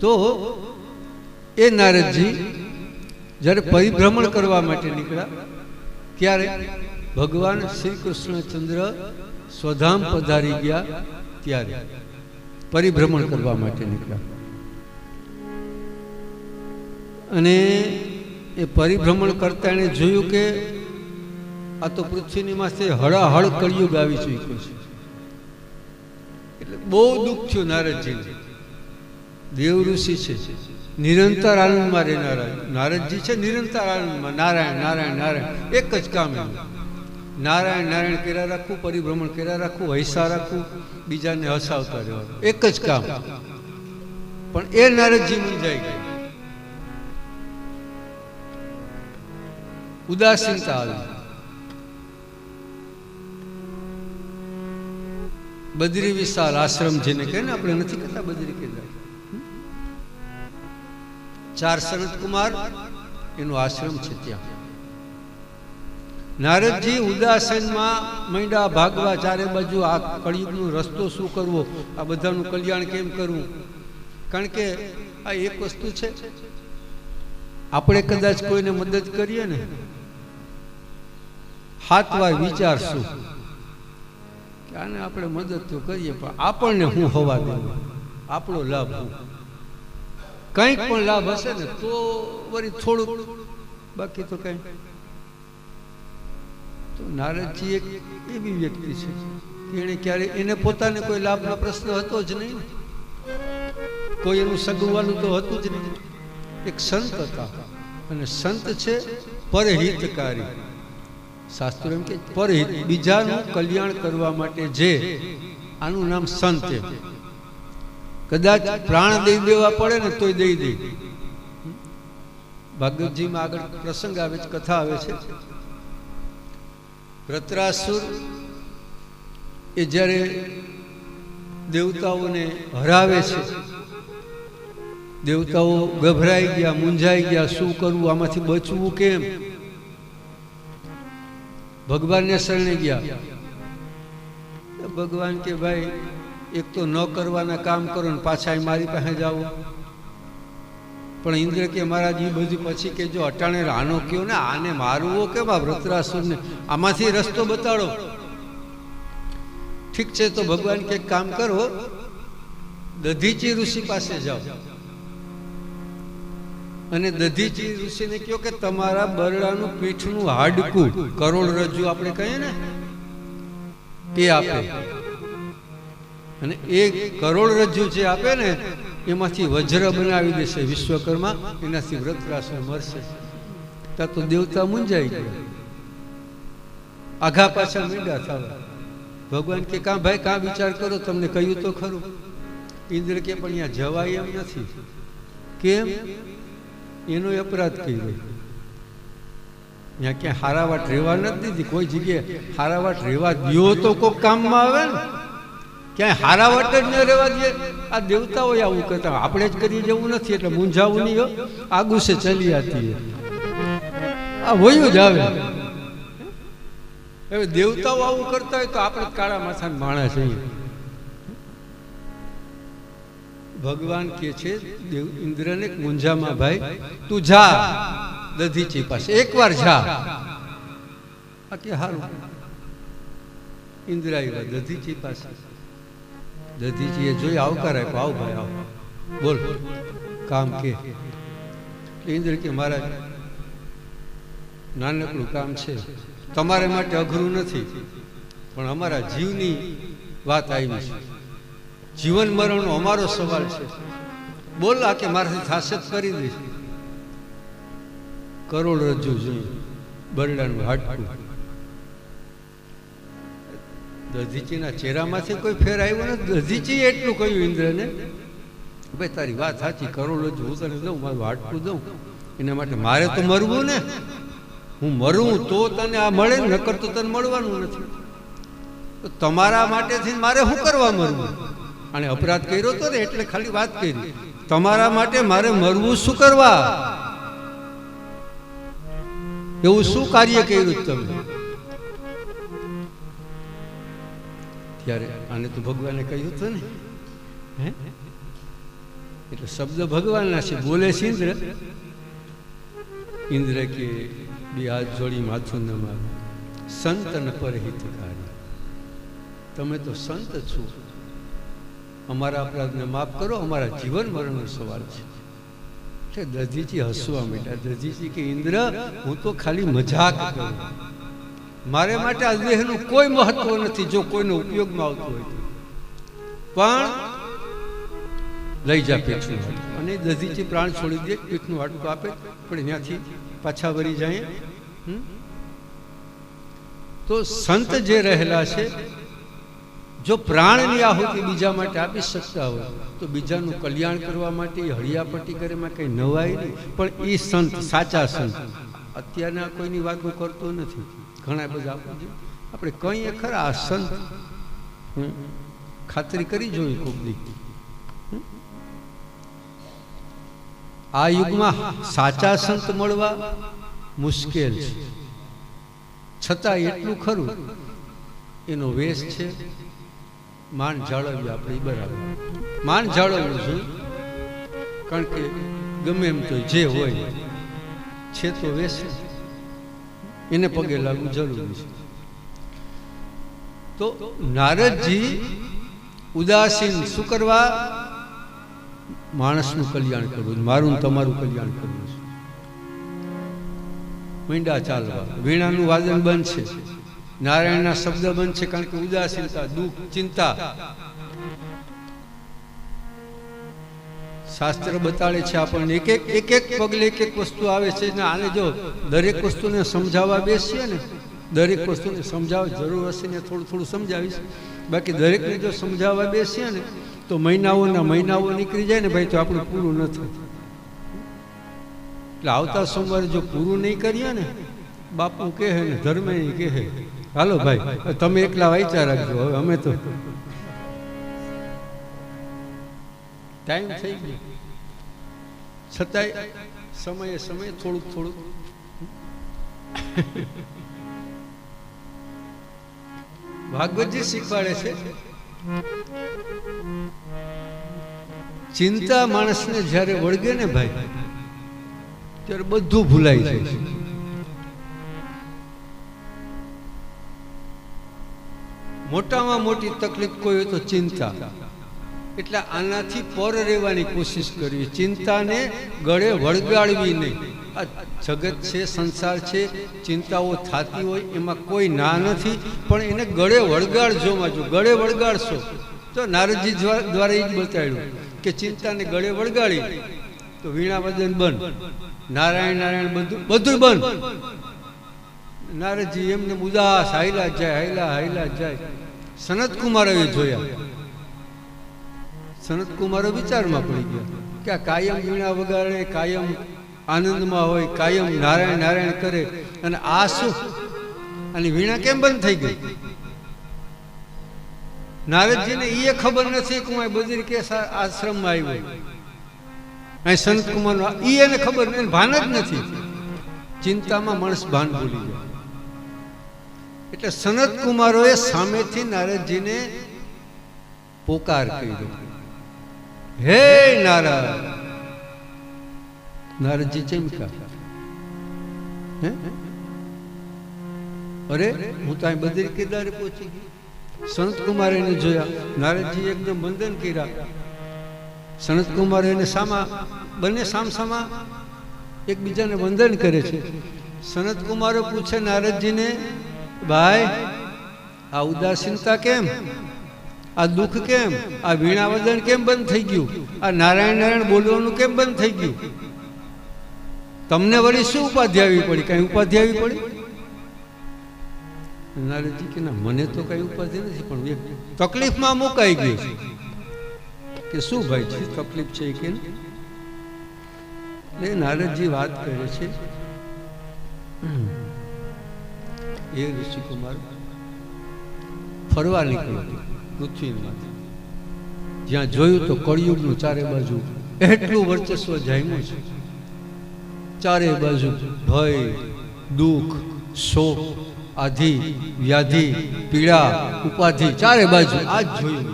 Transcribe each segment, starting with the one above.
તો એ નારદજી જ્યારે પરિભ્રમણ કરવા માટે નીકળ્યા ત્યારે ભગવાન શ્રી કૃષ્ણચંદ્ર સ્વધામ પધારી ગયા ત્યારે પરિભ્રમણ કરવા માટે નીકળ્યા. અને એ પરિભ્રમણ કરતા એને જોયું કે આ તો પૃથ્વીની માથે હળાહળ કળિયુગ આવી ચૂક્યો છે. એટલે બહુ દુઃખ થયું નારદજીને. દેવ ઋષિ છે, નિરંતર આનંદમાં રહેનારા નારદજી છે, નિરંતર આનંદમાં નારાયણ નારાયણ નારાયણ એક જ કામ એનું. નારાયણ નારાયણ કર્યા રાખવું, પરિભ્રમણ કર્યા રાખવું, હૈસા રાખવું, બીજાને હસાવતા રહેવાનું, એક જ કામ. પણ એ નારદજી મૂંઝાઈ ગયા, ઉદાસીનતા આવી. બદ્રી વિશાલ આશ્રમ જેને કહે ને, આપણે નથી કહેતા બદ્રી કેદાર, 4 સનત કુમાર એનો આશ્રમ છે. ત્યાં નારદજી ઉદાસીનમાં મંડ્યા ભાગવા ચારે બાજુ. આ કળિયુગનો રસ્તો શું કરવો, આ બધાનું કલ્યાણ કેમ કરવું? કારણ કે આ એક વસ્તુ છે, આપણે કદાચ કોઈને મદદ કરીએ ને 7 વાર વિચારશું કે આને આપણે મદદ તો કરીએ, પણ આપણને હું હોવા દેવું, આપણો લાભ હું, કંઈક પણ લાભ હશે ને તો વળી થોડુંક, બાકી તો કંઈ. તો નારદજી એક એવી વ્યક્તિ છે કે એને ક્યારે એને પોતાને કોઈ લાભનો પ્રશ્ન હતો જ નહીં, કોઈ એનું સગવવાનું તો હતું જ નહીં. એક સંત હતા, અને સંત છે પરહિતકારી. શાસ્ત્રો એમ કે પરહિત, બીજાનું કલ્યાણ કરવા માટે જે, આનું નામ સંત. કદાચ પ્રાણ દઈ દેવા પડે ને તોય દઈ દે. ભાગવતજીમાં આગળ પ્રસંગ આવે છે, કથા આવે છે. વૃત્રાસુર એ જ્યારે દેવતાઓને હરાવે છે, દેવતાઓ ગભરાઈ ગયા, મૂંઝાઈ ગયા, શું કરવું, આમાંથી બચવું કેમ? ભગવાનને શરણે ગયા. ભગવાન કે ભાઈ એક તો ન કરવાના કામ કરો ને પાછા મારી પાસે જાઓ. પણ ઇન્દ્ર કે મહારાજ એ બધું પછી કે જો અટાણે આનો કયો ને, આને મારવો કેમ, આ વૃત્રાસુરને આમાંથી રસ્તો બતાડો. ઠીક છે, તો ભગવાન કે કામ કરો, દધીચી ઋષિ પાસે જાઓ અને દધીચી ઋષિને કહો કે તમારા બરડાનું પીઠનું હાડકું, કરોડરજ્જુ આપણે કહીએ ને, એ આપે. અને એ કરોડરજ્જુ જે આપે ને એમાંથી વજ્ર બનાવી દેશે વિશ્વકર્મા, એનાથી વૃત્રાસુર મરશે. ત્યાં તો દેવતા મૂંઝાઈ ગયા, આઘા પાછા મીંડા થવા. ભગવાન કે કાં ભાઈ કાં વિચાર કરો, તમને કહ્યું તો ખરું. ઇન્દ્ર કે પણ અહીંયા જવાય એમ નથી. કેમ? એનો અપરાધ કર્યો. ત્યાં ક્યાં હારાવાટ રહેવા નથી દીધી, કોઈ જગ્યાએ હારાવાટ રહેવા દો તો કોઈક કામમાં આવે ને. ક્યાંય હારાવાટ જ ન રહેવા દે. આ દેવતાઓ આવું કરતા, આપણે જ કરી જવું નથી, એટલે મૂંઝાવું નહીં. આગુ છે ચલી આતી, આ વયું જ આવે. હવે દેવતાઓ આવું કરતા હોય તો આપણે કાળા માથાના માણસ છીએ. ભગવાન કે છે દેવ ઇન્દ્રને, મૂંઝામાં ભાઈ તું જા દધીચી પાસે, એકવાર જા. આ કે હારું. ઇન્દ્ર આવ્યા દધીચી પાસે. દધીજીએ જોઈ આવકાર આપ્યો, આવ ભાઈ આવ, બોલ કામ કે. ઇન્દ્ર કે મહારાજ નાનકડું કામ છે, તમારે માટે અઘરું નથી, પણ અમારા જીવની વાત આવી છે, જીવન મરણનો અમારો સવાલ છે. બોલ, આ કે મારાથી થશે જ કરી દઈશ. કરોડરજ્જુ જોયું, બરડાનું હાડકું. દધીચીના ચહેરામાંથી કોઈ ફેર આવ્યો નથી. દધીચીએ એટલું કહ્યું ઇન્દ્રને, ભાઈ તારી વાત સાચી, કરોડરજ્જુ હું તને દઉં, મારું હાડકું દઉં, એના માટે મારે તો મરવું ને. હું મરું તો તને આ મળે, નકર તો તને મળવાનું નથી. તો તમારા માટેથી મારે શું કરવા મરવું? અને અપરાધ કર્યો તો ને એટલે ખાલી વાત કરી. તમારા માટે મારે મરવું શું કરવા? એવું શું કાર્ય કર્યું તમે? ત્યારે આને તો ભગવાને કહ્યું હતું ને, એટલે શબ્દ ભગવાનના છે, બોલે છે ઇન્દ્ર. ઇન્દ્ર કે બે હાથ જોડી માથું નમાવે, સંતન પરહિતકારી. તમે તો સંત છો, અમારા અપરાધને માફ કરો, અમારા જીવન મરણનો સવાલ છે. એટલે દધીજી હસવા માંડ્યા. દધીજી કે ઇન્દ્ર, હું તો ખાલી મજાક કરું, મારે માટે આ દેહનું કોઈ મહત્વ નથી, જો કોઈનો ઉપયોગમાં આવતો હોય તો. પણ લઈ જા પીઠનું હાડકું. અને દધીજી પ્રાણ છોડી દે, પીઠનું હાડકું આપે, પણ ત્યાંથી પાછા વળી જાય. તો સંત જે રહેલા છે, જો પ્રાણની આહુતિ બીજા માટે આપી શકતા હોય તો બીજાનું કલ્યાણ કરવા માટે હળિયાપટ્ટી કરે એમાં કંઈ નવાય નહીં. પણ એ સંત, સાચા સંત, અત્યારના કોઈની વાત હું કરતો નથી, ઘણા બધા આપણે કહીએ ખરા આ સંત, ખાતરી કરી જોઈએ ખૂબ દી. આ યુગમાં સાચા સંત મળવા મુશ્કેલ છે, છતાં એટલું ખરું એનો વેશ છે, માન જાળવ્યું આપણે બરાબર. માન જાળવવું જોઈએ, કારણ કે ગમે એમ તો જે હોય છે તો વેશ, એને પગે લાગવું જરૂરી છે. તો નારદજી ઉદાસીન શું કરવા? માણસનું કલ્યાણ કરવું, મારું તમારું કલ્યાણ કરવું છે. મીંડા ચાલવા, વીણાનું વાદન બંધ છે, નારાયણના શબ્દ બંધ છે, કારણ કે ઉદાસીનતા, દુઃખ, ચિંતા. શાસ્ત્ર બતાડે છે આપણને, એક એક પગલે એક એક વસ્તુ આવે છે ને. આને જો દરેક વસ્તુને સમજાવવા બેસીએ ને, દરેક વસ્તુને સમજાવવા જરૂર હશે ને થોડું થોડું સમજાવીશ, બાકી દરેકને જો સમજાવવા બેસીએ ને તો મહિનાઓના મહિનાઓ નીકળી જાય ને ભાઈ, તો આપણું પૂરું ન થાય. એટલે આવતા સોમવારે જો પૂરું નહીં કરીએ ને, બાપુ કહે ને ધર્મ કહે, હાલો ભાઈ તમે એકલા વાંચ્યા રાખજો, હવે અમે તો ટાઈમ થઈ ગયો. છતાંય સમયે સમયે થોડુંક થોડુંક ભાગવતજી શીખવાડે છે, ચિંતા માણસને જ્યારે વળગે ને ભાઈ, ત્યારે બધું ભૂલાઈ જાય છે. મોટામાં મોટી તકલીફ કોઈ હોય તો ચિંતા. એટલે આનાથી પર રહેવાની કોશિશ કરવી, ચિંતાને ગળે વળગાડવી નહીં. આ જગત છે, સંસાર છે, ચિંતાઓ થતી હોય એમાં કોઈ ના નથી, પણ એને ગળે વળગાડજો. જો ગળે વળગાડશો તો નારદજી દ્વારા એ જ બતાવ્યું કે ચિંતાને ગળે વળગાડી તો વીણાવદન બંધ, નારાયણ નારાયણ બધું બંધ. નારદજી એમને ઉદાસ હાયલા જાય, હાયલા જાય. સનત કુમારે જોયા, સનત કુમારો વિચારમાં પડી ગયા કે આ કાયમ વીણા વગાડે, કાયમ આનંદમાં હોય, કાયમ નારાયણ નારાયણ કરે, અને આ શું, અને વીણા કેમ બંધ થઈ ગઈ? નારદજીને એ ખબર નથી કે હું બદ્રી કેસ આશ્રમમાં આવ્યો. અહીં સંત કુમાર એને ખબર નહીં, ભાન જ નથી. ચિંતામાં માણસ ભાન ભૂલી જાય. એટલે સનત કુમારોએ સામેથી નારદજીને પોકાર કર્યો, હે નારદ. નારદજી ચમકા, અરે હું તો અહીં બદ્રી કેદારે પહોંચી ગઈ. સનત કુમાર એને જોયા, નારદજી એકદમ વંદન કર્યા. સનત કુમાર એને સામા, બંને સામસામા એકબીજાને વંદન કરે છે. સનત કુમારો પૂછે નારદજીને, ભાઈ આ ઉદાસીનતા કેમ, આ દુઃખ કેમ, આ વીણાવદન કેમ બંધ થઈ ગયું, આ નારાયણ નારાયણ બોલવાનું કેમ બંધ થઈ ગયું? તમને વળી શું ઉપાધિ આવી પડી? કઈ ઉપાધિ આવી પડી? નારદજી કે ના, મને તો કઈ ઉપાધિ નથી, પણ એક તકલીફમાં મુકાઈ ગઈ છે. કે શું ભાઈ છે તકલીફ છે કે? નારદજી વાત કરે છે, એ ઋષિકુમાર ફરવા નીકળ્યો પૃથ્વીમાંથી. જ્યાં જોયું તો કળિયુગનું ચારે બાજુ એટલું વર્ચસ્વ જામ્યું છે. ચારે બાજુ ભય, દુઃખ, શોક, આધિ, વ્યાધિ, પીડા, ઉપાધિ, ચારે બાજુ આ જ જોયું.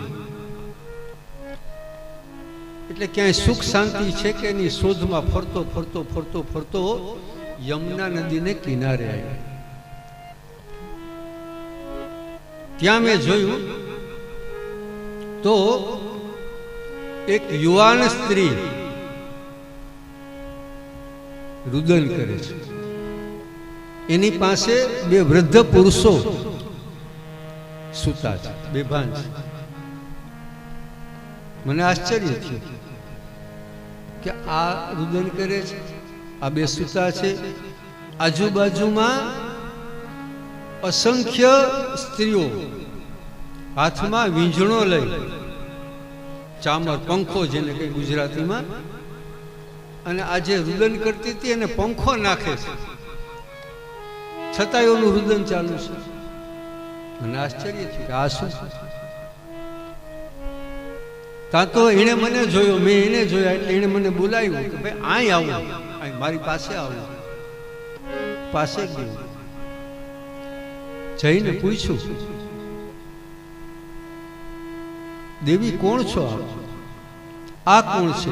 એટલે ક્યાંય સુખ શાંતિ છે કે એની શોધમાં ફરતો ફરતો ફરતો ફરતો યમુના નદીને કિનારે આવ્યો. ત્યાં મેં જોયું તો એક યુવાન સ્ત્રી રુદન કરે છે. એની પાસે બે વૃદ્ધ પુરુષો સૂતા છે, બેભાન છે. મને આશ્ચર્ય થયું કે આ રુદન કરે છે, આ બે સૂતા છે. આજુબાજુમાં અસંખ્ય સ્ત્રીઓ હાથમાં વીંઝણો લઈ, ચામર પંખો જેને કઈ ગુજરાતીમાં, અને આજે રુદન કરતી હતી અને પંખો નાખે છે, છતાં એનું રુદન ચાલુ છે. મને આશ્ચર્ય થયું કે આ શું. ત્યાં તો એને મને જોયો, મેં એને જોયા, એટલે એને મને બોલાવ્યું કે ભાઈ અહીં આવો, અહીં મારી પાસે આવો. પાસે ગયું, જઈને પૂછ્યું, દેવી કોણ છો આપ? આ કોણ છે?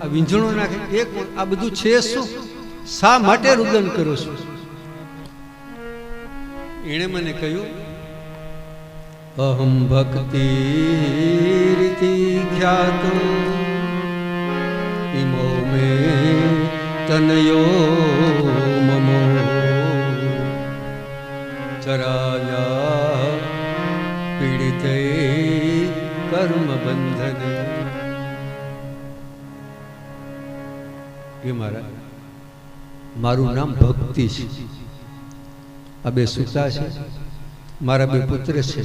આ વીંઝણો નાખે એ કોણ? આ બધું છે શું? શા માટે રુદન કરો છો? એણે મને કહ્યું, અહમ ભક્તિ રીતિ ખ્યાત ઇમો મે તનયો મમો ચરાયા પીડિતે કર્મ બંધન. એ મારું નામ ભક્તિ છે. આ બે સૂતા છે, મારા બે પુત્ર છે,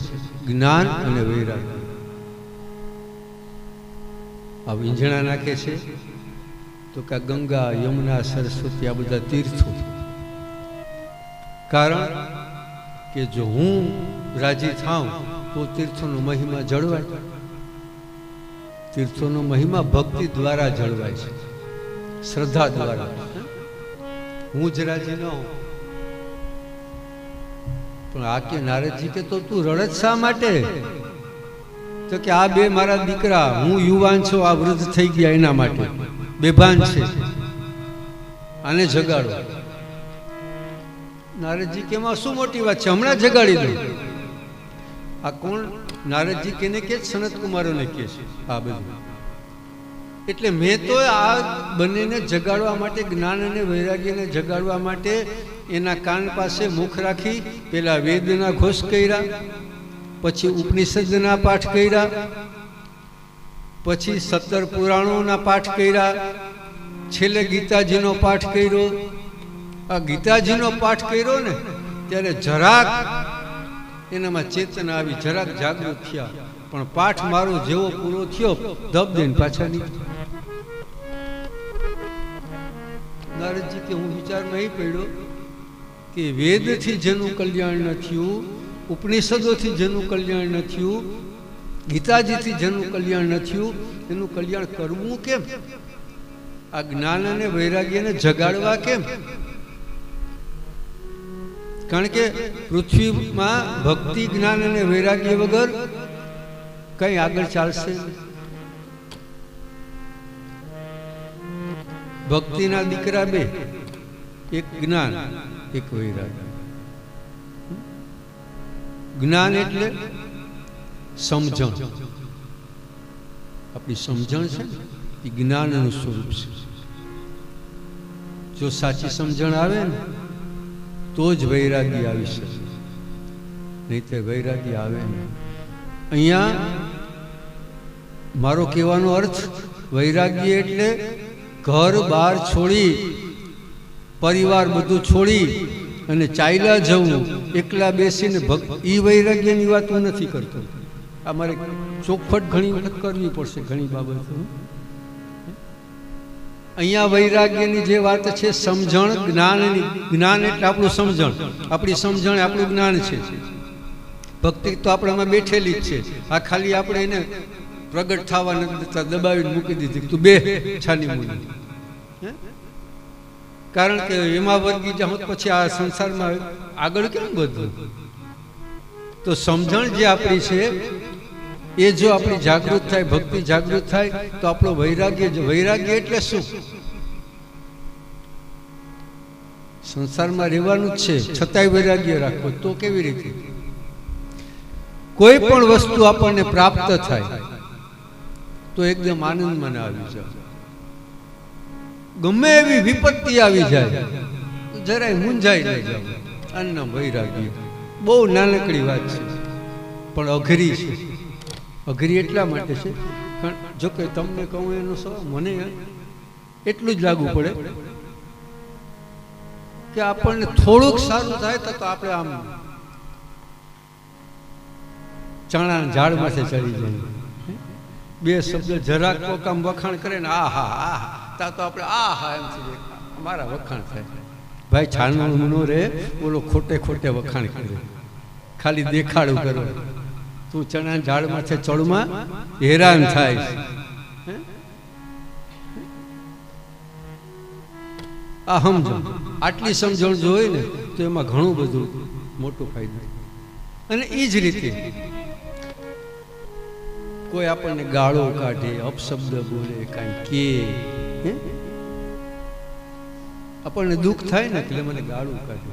જ્ઞાન અને વૈરાગ્ય. આ વીંઝણા નાખે છે તો કે ગંગા, યમુના, સરસ્વતી, આ બધા તીર્થો. કારણ કે જો હું રાજી થાઉં તો તીર્થોનો મહિમા જળવાય. તીર્થોનો મહિમા ભક્તિ દ્વારા જળવાય છે, શ્રદ્ધા દ્વારા. હું જ રાજી ન હોઉં. પણ આ કે નારદજી કે તો તું રડત શા માટે? તો કે આ બે મારા દીકરા, હું યુવાન છું, આ વૃદ્ધ થઈ ગયા, એના માટે બેભાન છે, આને જગાડો. નારદજી કે એમાં શું મોટી વાત છે, હમણાં જગાડી દો. આ કોણ? નારદજી કેને કે સનત કુમારોને કે છે આ બધું. એટલે મેં તો આ બંનેને જગાડવા માટે, જ્ઞાન અને વૈરાગ્યને જગાડવા માટે એના કાન પાસે મુખ રાખી પેલા વેદના ઘોષ કર્યા, પછી ઉપનિષદના પાઠ કર્યા, પછી 17 પુરાણોના પાઠ કર્યા, છેલ્લે ગીતાજીનો પાઠ કર્યો. આ ગીતાજીનો પાઠ કર્યો ને ત્યારે જરાક એનામાં ચેતના આવી, જરાક જાગૃત થયા. પણ પાઠ મારો જેવો પૂરો થયો, ધબ દઈને પાછા નીકળ્યા. નારદજી કે હું વિચારમાં એ પડ્યો કે વેદથી જેનું કલ્યાણ ન થયું, ઉપનિષદોથી જેનું કલ્યાણ ન થયું, ગીતાજીથી જેનું કલ્યાણ ન થયું, એનું કલ્યાણ કરવું કેમ? આ જ્ઞાન અને વૈરાગ્યને જગાડવા કેમ? કારણ કે પૃથ્વીમાં ભક્તિ, જ્ઞાન અને વૈરાગ્ય વગર કઈ આગળ ચાલશે નહીં. ભક્તિના દીકરા બે, એક જ્ઞાન, એક વૈરાગ્ય. જ્ઞાન એટલે સમજણ. આપણી સમજણ છે ને એ જ્ઞાનનું સ્વરૂપ છે. જો સાચી સમજણ આવે ને તો જ વૈરાગ્ય આવી શકે, નહીં તો વૈરાગ્ય આવે નહીં. અહીંયા મારો કહેવાનો અર્થ, વૈરાગ્ય એટલે ઘર બાર છોડી, પરિવાર બધું છોડી અને ચાલ્યા જવું, એકલા બેસીને એ વૈરાગ્યની વાત હું નથી કરતો. આ મારે ચોખવટ ઘણી વખત કરવી પડશે ઘણી બાબતો. અહીંયા વૈરાગ્યની જે વાત છે, સમજણ, જ્ઞાનની. જ્ઞાન એટલે આપણું સમજણ, આપણી સમજણ આપણું જ્ઞાન છે. ભક્તિ તો આપણામાં બેઠેલી જ છે. આ ખાલી આપણે એને પ્રગટ થવા નથી દેતા, દબાવીને મૂકી દીધી, તું બે છાની મૂની. કારણ કે એમાં વર્ગી જાવ પછી આ સંસારમાં આગળ કેમ બધું. તો સમજણ જે આપણી છે એ જો આપણી જાગૃત થાય, ભક્તિ જાગૃત થાય તો આપણો વૈરાગ્ય એટલે શું? સંસારમાં રહેવાનું જ છે, છતાંય વૈરાગ્ય રાખો તો કેવી રીતે? કોઈ પણ વસ્તુ આપણને પ્રાપ્ત થાય તો એકદમ આનંદમાં આવી જાય. ગમે એવી વિપત્તિ આવી જાય જરાય મૂંઝાઈ ન જાય. આનું વૈરાગ્ય. બહુ નાનકડી વાત છે પણ અઘરી છે. અઘરી એટલા માટે છે પણ જો કે તમને કહું એનો મને એટલું જ લાગુ પડે કે આપણને થોડુંક સારું થાય તો આપણે આમ ચણા ઝાડમાંથી ચડી જાય. બે શબ્દ જરાક કોક આમ વખાણ કરે ને આહા આહા તા તો આપણે આહા એમથી અમારા વખાણ થાય. ભાઈ છાનવાનું ન રહે, બોલો ખોટે ખોટે વખાણ કરે, ખાલી દેખાડું કરો. તું ચણા ઝાડમાંથી ચડમાં હેરાન થાય. આ સમજો, આટલી સમજણ જો હોય ને તો એમાં ઘણું બધું મોટું ફાયદો. અને એ જ રીતે કોઈ આપણને ગાળો કાઢે, અપશબ્દ બોલે, કાંઈ કે આપણને દુઃખ થાય ને એટલે મને ગાળું કાઢે,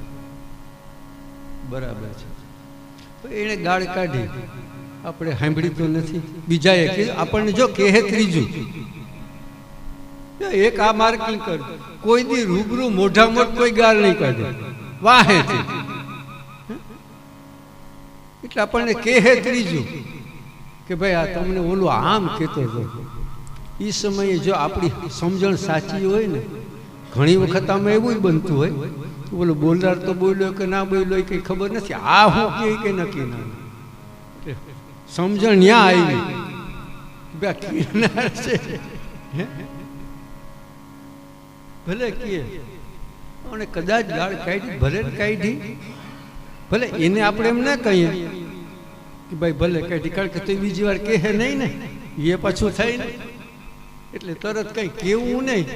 બરાબર છે. એને ગાળ કાઢી આપણે સાંભળી તો નથી. બીજાએ કીધું આપણને જો કહે ત્રીજું, એક આ માર્કિંગ કર, કોઈ દી રૂબરૂ મોઢા મોઢ કોઈ ગાળ નહીં કાઢે, વાહે એટલે આપણને કહે ત્રીજું કે ભાઈ આ તમને ઓલું આમ કહેતો હતો. એ સમયે જો આપણી સમજણ સાચી હોય ને, ઘણી વખત આમાં એવું બનતું હોય બોલો બોલનાર તો બોલ્યો કે ના બોલ્યો એ કઈ ખબર નથી, આ હું કે નક્કી ના. સમજણ ન્યા આવી ભલે કે અને કદાચ ગાળ કાઢી, ભલે કાઢી, ભલે એને આપણે એમ ના કહીએ કે ભાઈ ભલે કાઢી, કારણ કે તો બીજી વાર કહે નહીં ને, એ પાછું થાય ને, એટલે તરત કઈ કેવું નહીં.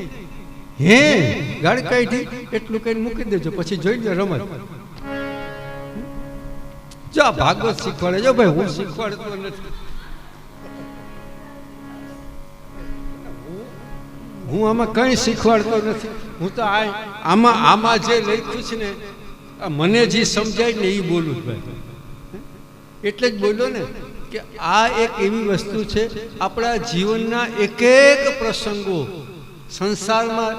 હે ગાળ કાઢી એટલું કઈ મૂકી દેજો, પછી જોઈ લો રમત. જો ભાગવત શીખવાડે, જો ભાઈ હું શીખવાડતો નથી, હું આમાં કઈ શીખવાડતો નથી. હું તો આમાં જે લખ્યું છે ને, મને જે સમજાય ને એ બોલું જ ભાઈ. એટલે જ બોલ્યો ને કે આ એક એવી વસ્તુ છે, આપણા જીવનના એક એક પ્રસંગો સંસારમાં.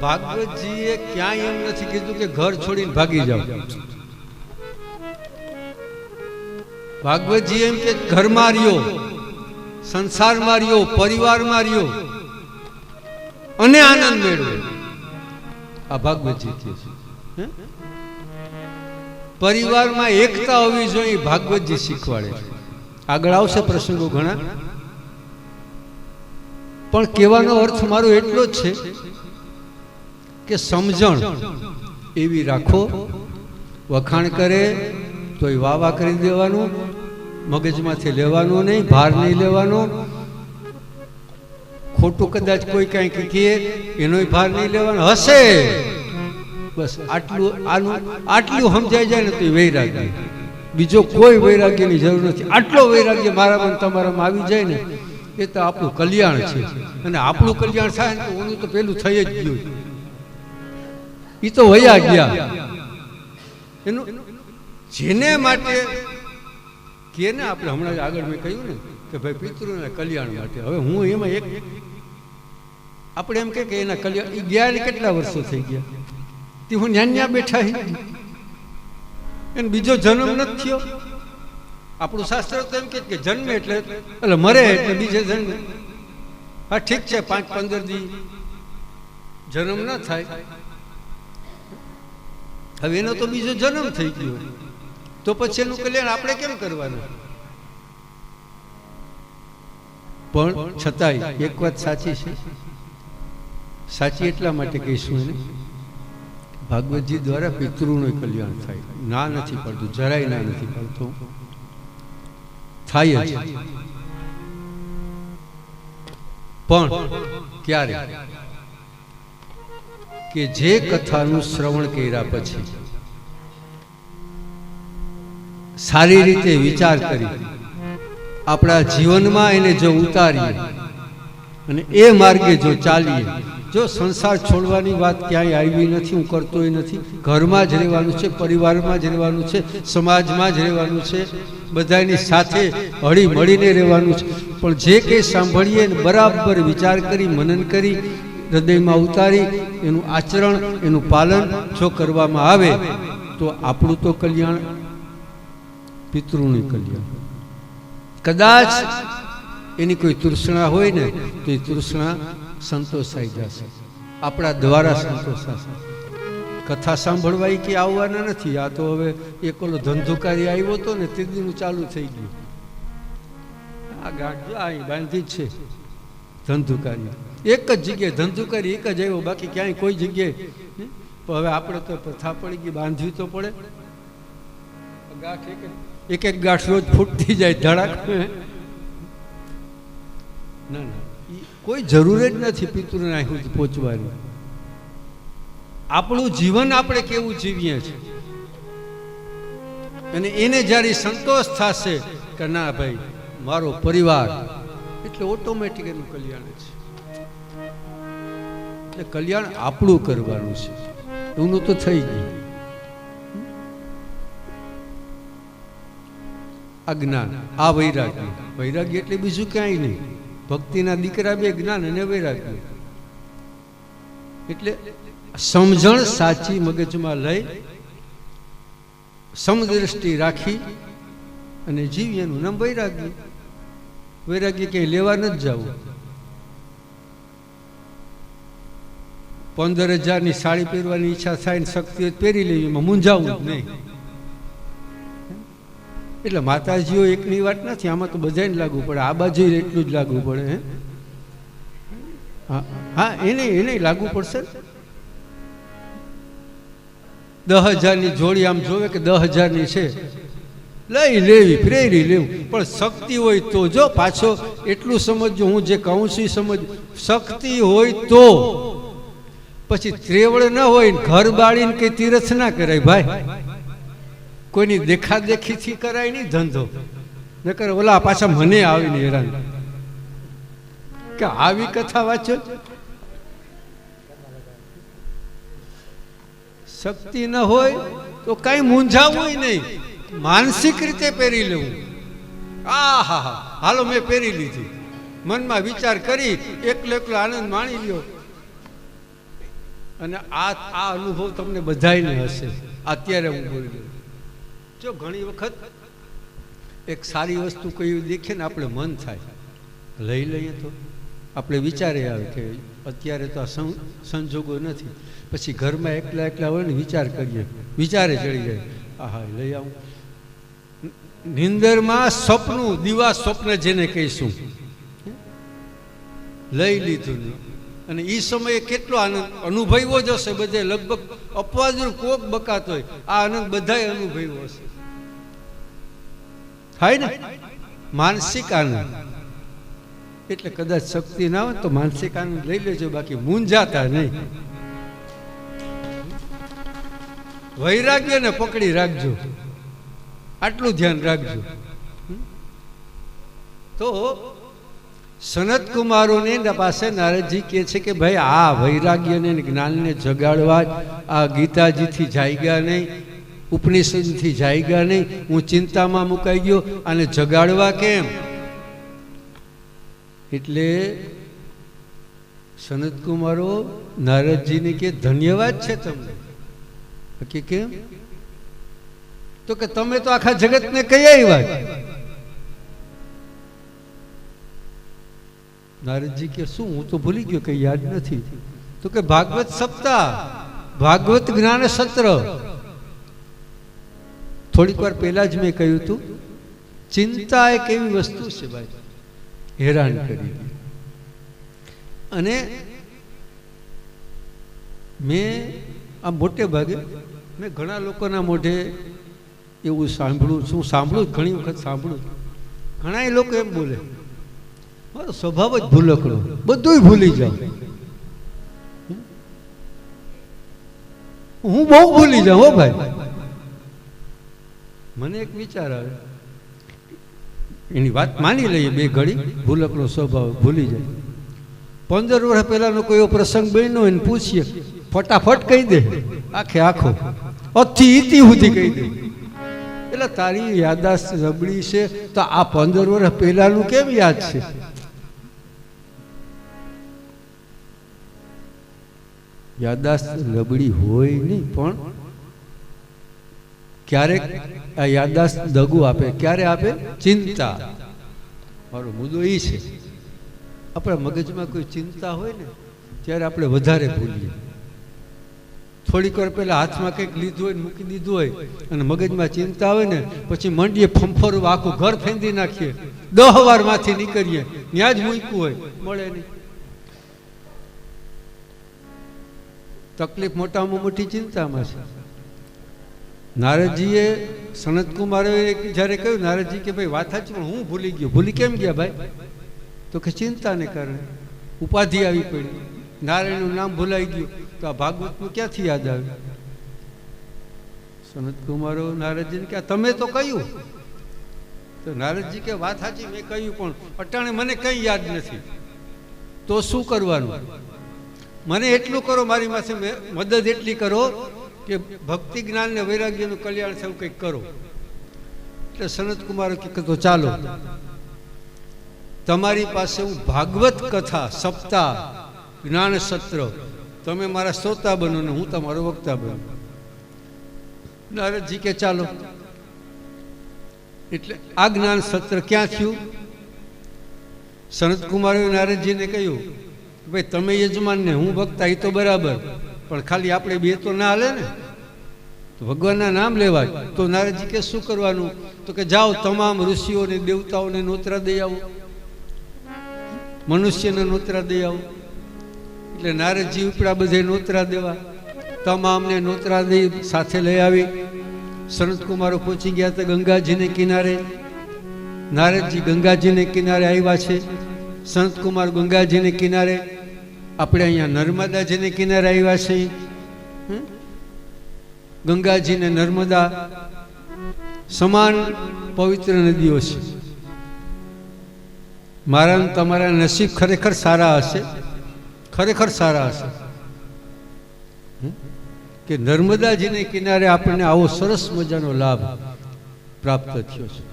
ભાગવતજીએ ક્યાંય એમ નથી કીધું કે ઘર છોડીને ભાગી જાઓ. ભાગવતજી એમ કે ઘરમાં રહ્યો, સંસારમાં રહ્યો, પરિવારમાં રહ્યો અને આનંદ મેળવો. આ ભાગવતજી કહે છે. પરિવારમાં એકતા હોવી જોઈએ, ભાગવતજી શીખવાડે છે. આગળ આવશે પ્રસંગો ઘણા, પણ કહેવાનો અર્થ મારો એટલો જ છે કે સમજણ એવી રાખો. વખાણ કરે તો એ વાવા કરી દેવાનું, મગજમાંથી લેવાનું નહીં, ભાર નહીં લેવાનો. ખોટું કદાચ કોઈ કાંઈક કહે એનોય ભાર નહીં લેવાનો. હશે બસ આટલું, આટલું સમજાઈ જાય ને તો વૈરાગ્ય. બીજો કોઈ વૈરાગ્યની જરૂર નથી. આટલો વૈરાગ્ય મારામાં તમારામાં આવી જાય ને એ તો આપણું કલ્યાણ છે. અને આપણું કલ્યાણ થાય ને તો ઓનું તો પેલું થઈ જ ગયું, એ તો વયા ગયા. એનું જેને માટે કે ને આપણે હમણાં આગળ મેં કહ્યું ને કે ભાઈ પિતૃના કલ્યાણ માટે. હવે હું એમાં એક આપણે એમ કે એના કલ્યાણ એ ગયા ને કેટલા વર્ષો થઈ ગયા, તે હું ન્યા બેઠા એને બીજો જન્મ નથી થયો. આપણું શાસ્ત્ર તો એમ કે જન્મે એટલે મરે એટલે બીજે જન્મે. હા ઠીક છે, 5-15 દી જન્મ ન થાય, હવે એનો તો બીજો જન્મ થઈ ગયો, તો પછી એનું કલ્યાણ આપણે કેમ કરવાનું? પણ છતાંય એક વાત સાચી છે, સાચી એટલા માટે કહીશું એને, ભાગવતજી દ્વારા પિતૃનું કલ્યાણ થાય. ના નથી પડતું, જરાય ના નથી પડતું, થાય જ. પણ ક્યારે? કે જે કથાનું શ્રવણ કર્યા પછી સારી રીતે વિચાર કરી આપણા જીવનમાં એને જો ઉતારીએ અને એ માર્ગે જો ચાલીએ, જો સંસાર છોડવાની વાત ક્યાંય આવી નથી, હું કરતોય નથી, ઘરમાં જ રહેવાનું છે, પરિવારમાં જ રહેવાનું છે, સમાજમાં જ રહેવાનું છે, બધાની સાથે હળી મળીને રહેવાનું છે. પણ જે કંઈ સાંભળીએ ને બરાબર વિચાર કરી, મનન કરી, હૃદયમાં ઉતારી એનું આચરણ, એનું પાલન જો કરવામાં આવે તો આપણું તો કલ્યાણ, પિતૃનું કલ્યાણ. કદાચ એની કોઈ તૃષ્ણા હોય ને તો એ તૃષ્ણા સંતોષાઈ જશે, આપણા દ્વારા સંતોષાશે. કથા સાંભળવા કે આવવાના નથી. આ તો હવે એક ઓલો ધંધુકારી આવ્યો હતો ને તેદીનું ચાલુ થઈ ગયું. આ ગાંઠ અહીં બાંધી જ છે ધંધુકારી, એક જ જગ્યાએ ધંધુકારી એક જ આવ્યો, બાકી ક્યાંય કોઈ જગ્યાએ. પણ હવે આપણે તો પ્રથા પડી ગઈ, બાંધવી તો પડે. ગાંઠ એક એક ગાંઠ રોજ ફૂટતી જાય ધડાક. ના ના, કોઈ જરૂર જ નથી પિતૃને અહીં પહોંચવાની. આપણું જીવન આપણે કેવું જીવીએ છીએ અને એને જ્યારે સંતોષ થશે કે ના ભાઈ મારો પરિવાર, એટલે ઓટોમેટિક એનું કલ્યાણ છે. એટલે કલ્યાણ આપણું કરવાનું છે, એનું તો થઈ ગયું. આ જ્ઞાન, આ વૈરાગ્ય. વૈરાગ્ય એટલે બીજું ક્યાંય નહીં. ભક્તિના દીકરા બે જ્ઞાન અને વૈરાગ્ય. એટલે સમજણ સાચી મગજમાં લઈ, સમદ્રષ્ટિ રાખી અને જીવી, એનું નામ વૈરાગ્ય. વૈરાગ્ય ક્યાંય લેવા નથી જવું. 15,000ની સાડી પહેરવાની ઈચ્છા થાય ને શક્તિ પહેરી લેવી, એમાં મૂંઝાવું જ નહીં. એટલે માતાજીઓ એકની વાત નથી, આમાં તો બધાને લાગુ પડે. આ બાજુ એટલું જ લાગુ પડે. હા, એને લાગુ પડશે. 10,000ની જોડી આમ જોવે કે 10,000ની છે, લઈ લેવી, પ્રેરી લેવું. પણ શક્તિ હોય તો, જો પાછો એટલું સમજજો, હું જે કહું છું એ સમજ. શક્તિ હોય તો, પછી ત્રેવડ ન હોય, ઘર બાળીને કઈ તીરથ ના કરાય ભાઈ. કોઈની દેખાદેખીથી કરાય નહીં ધંધો. નકર ઓલા પાછા મને આવીને હેરાન કે આવી કથા વાંચો. શક્તિ ન હોય તો કઈ મૂંઝાવું નહીં, માનસિક રીતે પહેરી લેવું. આ હા હા, હાલો મેં પહેરી લીધી, મનમાં વિચાર કરી એકલો એકલો આનંદ માણી લ્યો. અને આ અનુભવ તમને બધાયને હશે. અત્યારે હું બોલી રહ્યો. જો ઘણી વખત એક સારી વસ્તુ કોઈ દેખે ને આપણે મન થાય લઈ લઈએ, તો આપણે વિચારે આવે કે અત્યારે તો આ સંજોગો નથી. પછી ઘરમાં એકલા એકલા હોય ને વિચાર કરીએ, વિચારે ચડી જાય, આહા લઈ આવું. નિંદરમાં સ્વપ્નું, દિવા સ્વપ્ન જેને કહીશું, લઈ લીધું. અને એ સમયે કેટલો આનંદ અનુભવ્યો જ હશે બધે. લગભગ અપવાદ કોક બકાત હોય, આ આનંદ બધાએ અનુભવ્યો હશે. થાય ને માનસિક આનંદ. એટલે કદાચ શક્તિ ના હોય તો માનસિક આનંદ લઈ લેજો, બાકી મૂંઝાતા નહીં. વૈરાગ્યને પકડી રાખજો, આટલું ધ્યાન રાખજો. તો સનત કુમારોને પાસે નારદજી કહે છે કે ભાઈ આ વૈરાગ્યને જ્ઞાનને જગાડવા આ ગીતાજીથી જાગ્યા નહીં, ઉપનિષદથી જાગ્યા નહીં, હું ચિંતામાં મુકાઈ ગયો, આને જગાડવા કેમ? એટલે સનત કુમારો નારદજીને કે ધન્યવાદ છે તમને. કે કેમ? તો કે તમે તો આખા જગતને કહી આવ્યા. નારદજી કે શું? હું તો ભૂલી ગયો, કઈ યાદ નથી. તો કે ભાગવત સપ્તાહ, ભાગવત જ્ઞાન સત્ર. થોડીક વાર પહેલા જ મેં કહ્યું હતું, ચિંતા એક એવી વસ્તુ છે ભાઈ, હેરાન કરી. અને મેં આ મોટે ભાગે મેં ઘણા લોકોના મોઢે એવું સાંભળ્યું, શું સાંભળ્યું, ઘણી વખત સાંભળ્યું. ઘણા એ લોકો એમ બોલે, મારો સ્વભાવ જ ભૂલકડો, બધું ભૂલી જાઉં, હું બહુ ભૂલી જાઉં. હો ભાઈ, મને એક વિચાર આવે, એની વાત માની લઈએ, બે ઘડી ભૂલકનો સ્વભાવ ભૂલી જાય. 15 વર્ષ પહેલાનો કોઈ એવો પ્રસંગ બન્યો હોય ને પૂછીએ, ફટાફટ કહી દે, આખે આખો અથી ઇતિ સુધી કહી દે. એટલે તારી યાદાશ્ત નબળી છે તો આ 15 વર્ષ પહેલાનું કેમ યાદ છે? યાદાશ્ત નબળી હોય નહીં, પણ ક્યારેક આ યાદાશ્ત દગું આપે. ક્યારે આપે? ચિંતા. મારો મુદ્દો એ છે, આપણા મગજમાં કોઈ ચિંતા હોય ને ત્યારે આપણે વધારે ભૂલીએ. થોડીક વાર પહેલા હાથમાં કંઈક લીધું હોય, મૂકી દીધું હોય અને મગજમાં ચિંતા હોય ને પછી મંડીએ ફંફરવું, આખું ઘર ફેંદી નાખીએ, 10 વાર માંથી નીકળીએ, ત્યાં જ મૂક્યું હોય, મળે નહીં. તકલીફ મોટામાં મોટી ચિંતામાં છે. નારદજીએ સનતકુમારે જ્યારે કહ્યું, નારદજી કે ભાઈ વાત સાચી, પણ હું ભૂલી ગયો. ભૂલી કેમ ગયા ભાઈ? તો કે ચિંતાને કારણે ઉપાધિ આવી પડી, નારાયણનું નામ ભૂલાઈ ગયું. તો આ ભાગવતનું ક્યાંથી યાદ આવ્યું? સનતકુમારો નારદજીને કે તમે તો કહ્યું. તો નારદજી કે વાત સાચી, મેં કહ્યું, પણ અટાણે મને કંઈ યાદ નથી. તો શું કરવાનું? મને એટલું કરો, મારી પાસે મદદ એટલી કરો કે ભક્તિ જ્ઞાન ને વૈરાગ્યનું કલ્યાણ થયું, કંઈક કરો. એટલે સનતકુમાર કે તો ચાલો, તમારી પાસે હું ભાગવત કથા, સપ્તાહ, જ્ઞાન સત્ર, તમે મારા શ્રોતા બનો ને હું તમારો વક્તા બનું. નારદજી કે ચાલો. એટલે આ જ્ઞાન સત્ર ક્યાં થયું? સનતકુમારે નારદજીને કહ્યું, ભાઈ તમે યજમાન ને હું વક્તા, એ તો બરાબર, પણ ખાલી આપણે બે તો ના હાલે ને, તો ભગવાનના નામ લેવાય. તો નારદજી કે શું કરવાનું? તો કે જાઓ, તમામ ઋષિઓને દેવતાઓને નોતરા દઈ આવો, મનુષ્યને નોતરા દઈ આવો. એટલે નારદજી ઉપડા બધે નોતરા દેવા, તમામને નોતરા દઈ સાથે લઈ આવી. સનતકુમારો પહોંચી ગયા હતા ગંગાજીને કિનારે. નારદજી ગંગાજીને કિનારે આવ્યા છે, સંતકુમાર ગંગાજીને કિનારે, આપણે અહીંયા નર્મદાજીને કિનારે આવ્યા છે. ગંગાજી ને નર્મદા સમાન પવિત્ર નદીઓ છે. મારા તમારા નસીબ ખરેખર સારા હશે, ખરેખર સારા હશે કે નર્મદાજીને કિનારે આપણને આવો સરસ મજાનો લાભ પ્રાપ્ત થયો છે.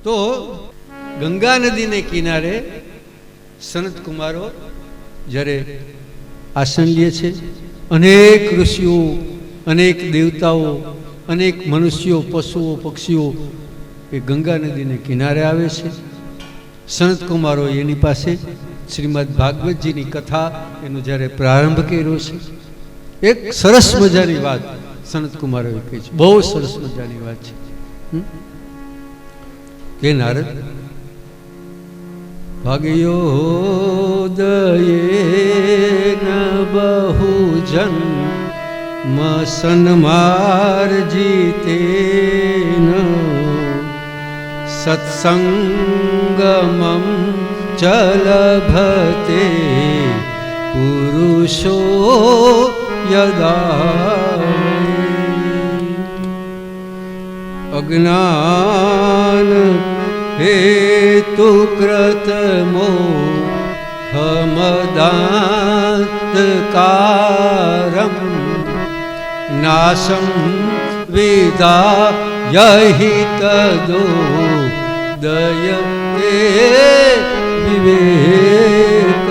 તો ગંગા નદીને કિનારે સનતકુમારો જ્યારે આસન લે છે, અનેક ઋષિઓ, અનેક દેવતાઓ, અનેક મનુષ્યો, પશુઓ, પક્ષીઓ એ ગંગા નદીને કિનારે આવે છે. સનતકુમારો એની પાસે શ્રીમદ ભાગવતજીની કથા એનો જ્યારે પ્રારંભ કર્યો છે, એક સરસ મજાની વાત સનતકુમારોએ કહી છે, બહુ સરસ મજાની વાત છે કે નારદ ભાગ્યોદયેન બહુજન સન્માર્જિતેન સત્સંગમં ચલભતે પુરુષો યદા અજ્ઞાન હેતુકૃત મોહમદાંતકારમ નાશમ વિદાયહિ તદો દય વિવેક.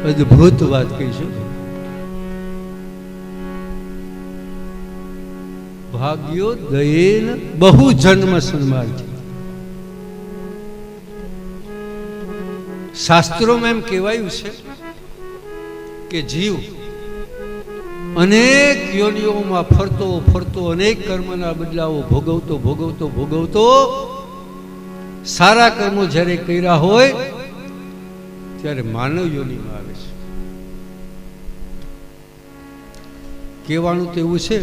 અદ્ભુત વાત કહીશું. ભાગ્યોદયેન બહુ જન્મ સન્માર્જિત. શાસ્ત્રોમાં એમ કહેવાયું છે કે જીવ અનેક યોનિઓમાં ફરતો ફરતો અનેક કર્મના બદલાવો ભોગવતો ભોગવતો ભોગવતો સારા કર્મો જ્યારે કર્યા હોય ત્યારે માનવ યોનિમાં આવે છે. કહેવાનું તો એવું છે,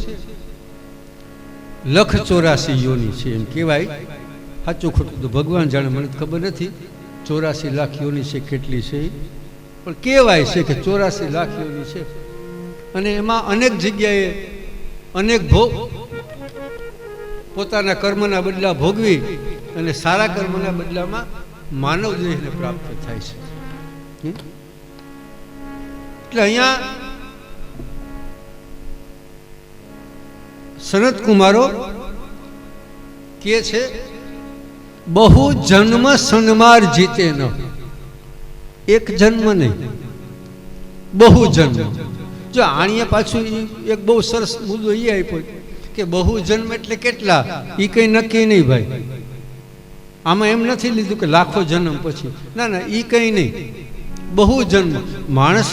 184 યોની છે એમ કહેવાય. સાચું ખોટું તો ભગવાન જાણે, મને ખબર નથી 84 લાખ યોની છે કેટલી છે, પણ કહેવાય છે કે 84 લાખ યોની છે. અને એમાં અનેક જગ્યાએ અનેક ભોગ પોતાના કર્મના બદલા ભોગવી અને સારા કર્મના બદલામાં માનવ દેહને પ્રાપ્ત થાય છે. એટલે અહીંયા સનત કુમારો કે છે બહુ જન્મ સન્માર જીતે ન. એક જન્મ નહીં, બહુ જન્મ. જો આણીએ પાછું એક બહુ સરસ મુદ્દો એ આપ્યો કે બહુ જન્મ એટલે કેટલા, એ કઈ નક્કી નહીં ભાઈ. આમાં એમ નથી લીધું કે લાખો જન્મ પછી, ના ના, એ કઈ નહીં. બહુ જન્મ માણસ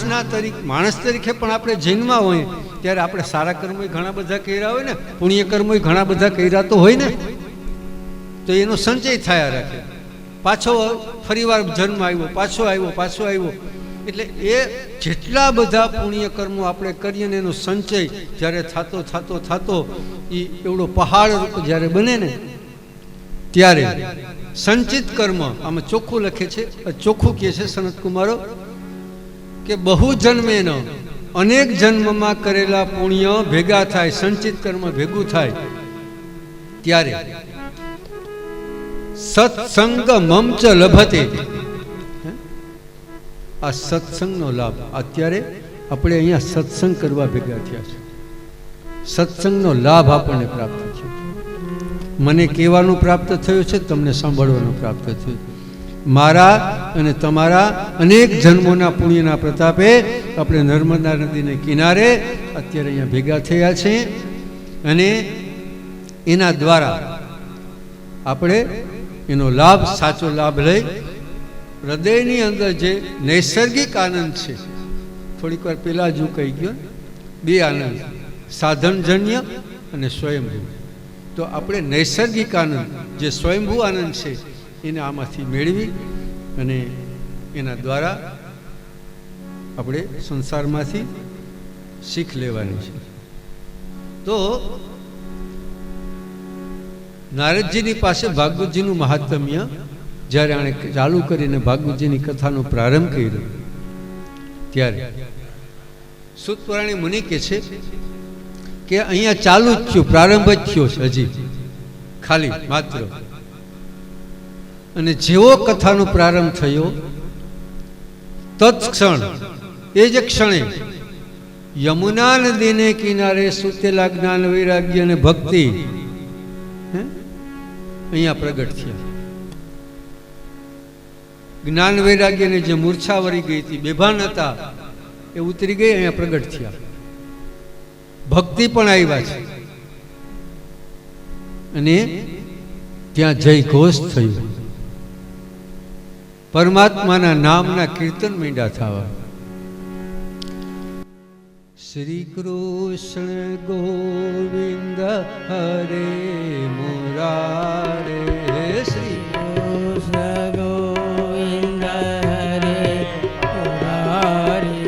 તરીકે પણ આપણે જન્મા હોય ત્યારે આપણે સારા કર્મો ઘણા બધા કર્યા હોય ને, પુણ્ય કર્મો ઘણા બધા કર્યા તો હોય ને, તો એનો સંચય થયા રાખે. પાછો ફરીવાર જન્મ આવ્યો, પાછો આવ્યો. એટલે એ જેટલા બધા પુણ્ય કર્મો આપણે કરીએ ને એનો સંચય જ્યારે થતો એ એવડો પહાડ રૂપ જ્યારે બને ને ત્યારે સંચિત કર્મ આમાં ચોખ્ખું લખે છે, ચોખ્ખું કહે છે સનત કુમારો કે બહુ જન્મે ન, અનેક જન્મમાં કરેલા પુણ્ય ભેગા થાય, સંચિત કર્મ ભેગું થાય ત્યારે સત્સંગ મમચ લભતે. આ સત્સંગનો લાભ. અત્યારે આપણે અહીંયા સત્સંગ કરવા ભેગા થયા છે, સત્સંગનો લાભ આપણને પ્રાપ્ત થયો. મને કહેવાનું પ્રાપ્ત થયું છે, તમને સાંભળવાનું પ્રાપ્ત થયું. મારા અને તમારા અનેક જન્મોના પુણ્યના પ્રતાપે આપણે નર્મદા નદીને કિનારે અત્યારે અહીંયા ભેગા થયા છે અને એના દ્વારા આપણે એનો લાભ, સાચો લાભ લઈ હૃદયની અંદર જે નૈસર્ગિક આનંદ છે, થોડીક વાર પહેલા જ હું કહી ગયો, બે આનંદ, સાધનજન્ય અને સ્વયંભૂ. તો આપણે નૈસર્ગિક આનંદ જે સ્વયંભૂ આનંદ છે એને આમાંથી મેળવી અને એના દ્વારા આપણે સંસારમાંથી શીખ લેવાની છે. તો નારદજીની પાસે ભાગવતજીનું મહાત્મ્ય જ્યારે આણે ચાલુ કરીને ભાગવતજીની કથાનો પ્રારંભ કર્યો ત્યારે સૂત પુરાણી મુનિ કહે છે કે અહીંયા ચાલુ જ થયું, પ્રારંભ જ થયો છે હજી ખાલી માત્ર. અને જેવો કથાનો પ્રારંભ થયો તત્ક્ષણ, એ જ ક્ષણે યમુના નદીને કિનારે સૂતેલા જ્ઞાન વૈરાગ્ય અને ભક્તિ અહીંયા પ્રગટ થયા. જ્ઞાન વૈરાગ્યને જે મૂર્છા વળી ગઈ હતી, બેભાન હતા, એ ઉતરી ગઈ, અહીંયા પ્રગટ થયા. ભક્તિ પણ આવ્યા છે અને ત્યાં જય ઘોષ થયું. પરમાત્માના નામના કીર્તન માંડ્યા થવા. શ્રી કૃષ્ણ ગોવિંદ હરે મુરારે, શ્રી કૃષ્ણ ગોવિંદ હરે મુરારે,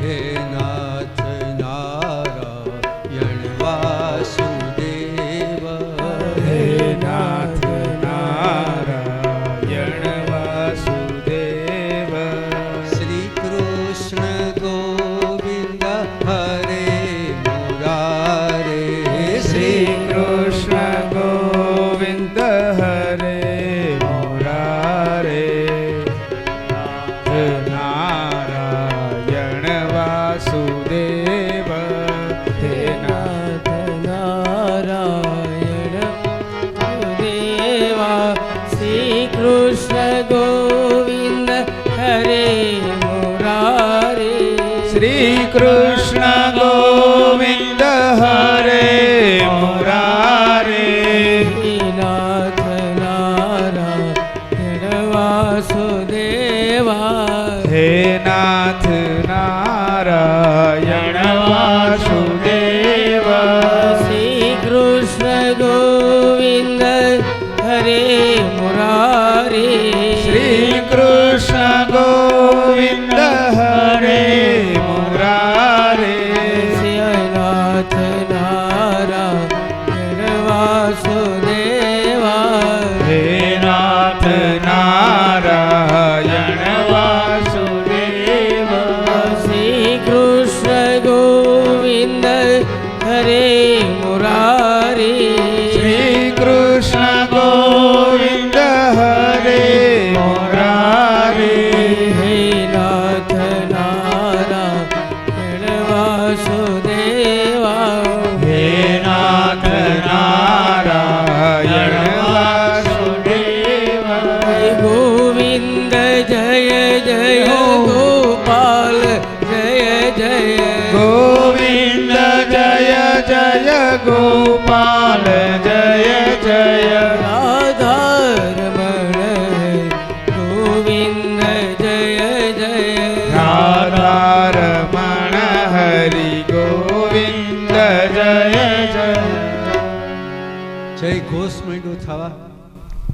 હે નાથ નારાયણ વાસુદેવ, હે નાથ નારાયણ વાસુદેવ. શ્રી કૃષ્ણ ગોવિંદ હરે મુરારે, શ્રી કૃષ્ણ ગોવિંદ હરે મુરારે, નારાયણ વાસુદેવ, હે નાથ નારાયણ વાસુદેવા. શ્રી કૃષ્ણ ગોવિંદ હરે મુરારે, શ્રી કૃષ્ણ ગોવિંદ હરે મુરારે, નાથ નારાયણ વાસુદેવા, હે નાથ નારાયણ વાસુદેવા. શ્રી કૃષ્ણ ગોવિંદ હરે મુરારે, શ્રી કૃષ્ણ ગોવિંદ હરે મુરારે, નાથ નારાયણ વાસુદેવા, હે નાથ નારાયણ વાસુદેવા. શ્રી કૃષ્ણ ગોવિંદ હરે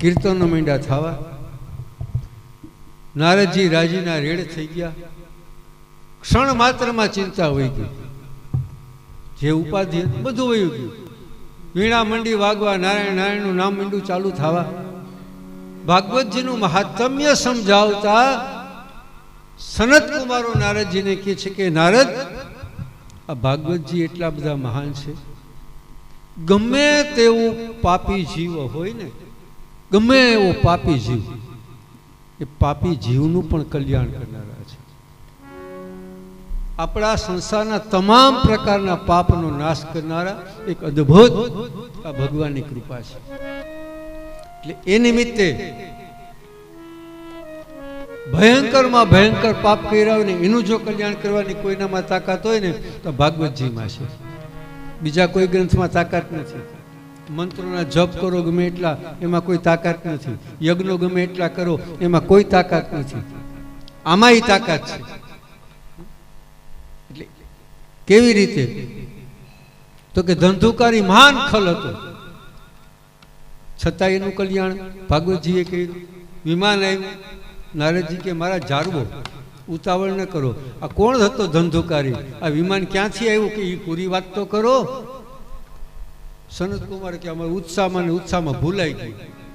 કીર્તનો માંડ્યા થવા. નારદજી રાજીના રેડ થઈ ગયા. ક્ષણ માત્રમાં ચિંતા વહી ગઈ. જે ઉપાધિ બધું વહી ગયું. વીણા મંડી વાગવા, નારાયણ નારાયણનું નામ માંડ્યું ચાલુ થવા. ભાગવતજીનું મહાત્મ્ય સમજાવતા સનત કુમારો નારદજીને કહે છે કે નારદ, આ ભાગવતજી એટલા બધા મહાન છે, ગમે તેવું પાપી જીવ હોય ને, ગમે એવો પાપી જીવ, એ પાપી જીવનું પણ કલ્યાણ કરનારા છે. આપણા સંસારના તમામ પ્રકારના પાપનો નાશ કરનારા એક અદ્ભુત આ ભગવાનની કૃપા છે. એટલે એ નિમિત્તે ભયંકરમાં ભયંકર પાપ કર્યા હોય ને એનું જો કલ્યાણ કરવાની કોઈનામાં તાકાત હોય ને તો ભાગવતજીમાં છે. બીજા કોઈ ગ્રંથમાં તાકાત નથી. મંત્રોના જપ કરો ગમે એટલા, એમાં કોઈ તાકાત નથી. યજ્ઞો ગમે એટલા કરો, એમાં કોઈ તાકાત નથી. આમાંય તાકાત છે. એટલે કેવી રીતે? તો કે ધંધુકારી મહાન ખલ હતો, છતાં એનું કલ્યાણ ભાગવતજીએ કર્યું. વિમાન આવ્યું, નારદજી કે મારા જારવો, ઉતાવળ ન કરો. આ કોણ હતો ધંધુકારી? આ વિમાન ક્યાંથી આવ્યું કે એ પૂરી વાત તો કરો. સનત કુમાર કે અમારે ઉત્સાહમાં ને ઉત્સાહમાં ભૂલાઈ ગયું.